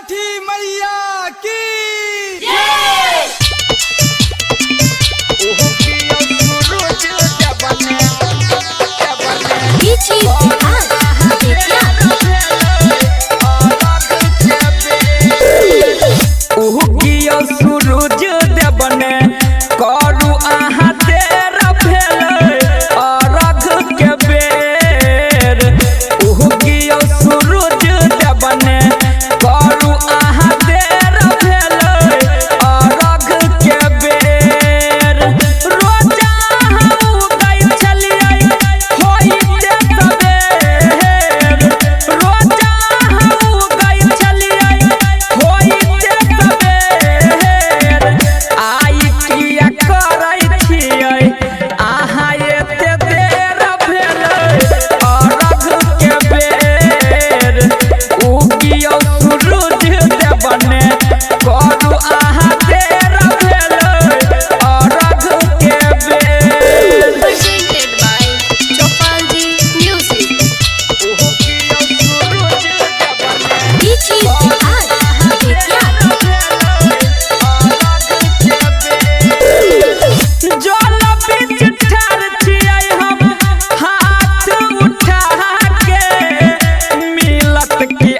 छठी मैया की सूरज देवने करू आहा देर भेल अरघ के बेर उहुकियो सूरज देवने करू आहा देर भेल अरघ के बेर रोजा हम गई छलियै होइते सबेर रोजा हम गई छलियै होइते सबेर आई किया करै छियै आहा एते देर भेल अरघ के बेर उगियो सूरज देवने करू आहा देर भेल अरघ के बेर Presented by Chopalji Music. उगियो Suraj देवने DJ जल बीच ठार छियै हम हाथ उठा के मिलत की